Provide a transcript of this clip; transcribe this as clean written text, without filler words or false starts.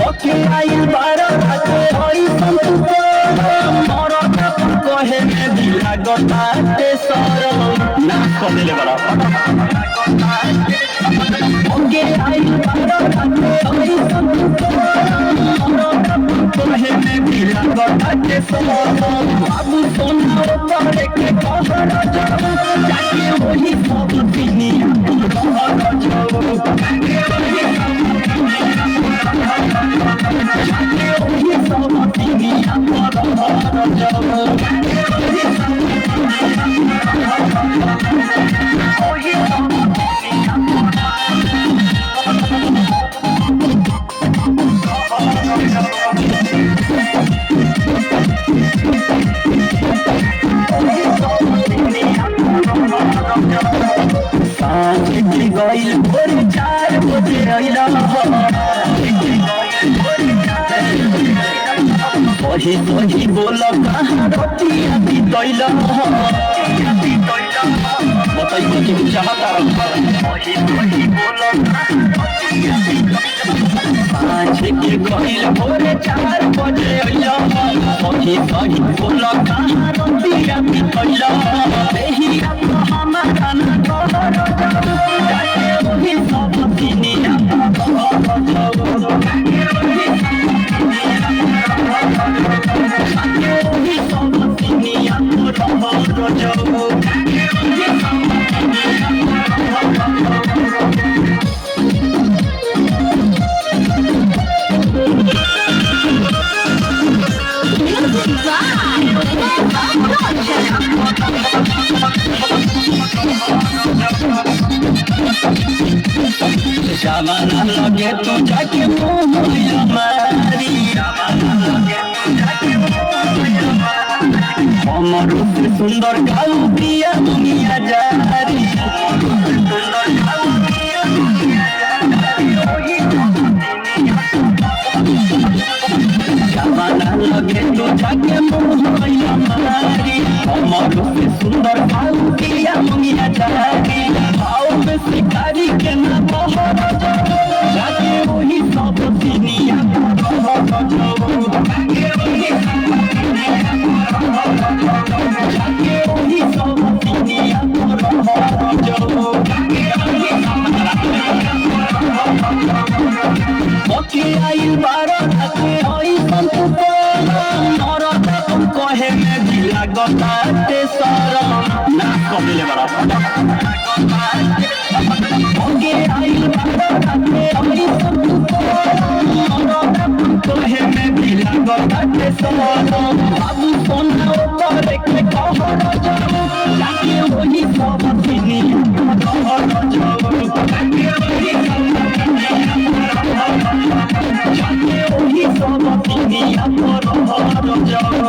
ओके आइल बारा राते होई संतुको मोरो कापन कहे में दिला गोताते सरो ना कदेले बड़ा ओके आइल बारा राते होई संतुको मोरो कापन कहे में दिला गोताते सरो बाबू सोना ऊपर के कहर जाओ जाके वही सब दुनिया कहर जाओ गइल भोर 4 बजे आइला वही वही बोल कहाँ रोटियां भी दैला बताइए कि चाहता वही वही बोल पाँच के गइल भोर 4 बजे आइला वही वही बोल कहाँ रोटियां भी दैला यही हमारा ना कहर वही सब दुनिया जमाना लगे तू जाके मोहया मारी हमर सुंदर गाल दिया दुनिया जारी जमाना लगे तू जाके मोहया मारी हमर सुंदर गाल दिया दुनिया जारी आओ में शिकारी के ना बहर जाके वही सब दुनिया आइल बारा राते होई संतुको मोरो कापन कहे में दिला गोताते सरो ना कदेले बड़ा ओके आइल बारा राते होई संतुको मोरो कापन कहे में दिला गोताते सरो बाबू सोना ऊपर के कहर जाओ जाके वही सब दुनिया कहर जाओ जाके वही सब दुनिया कहर जाओ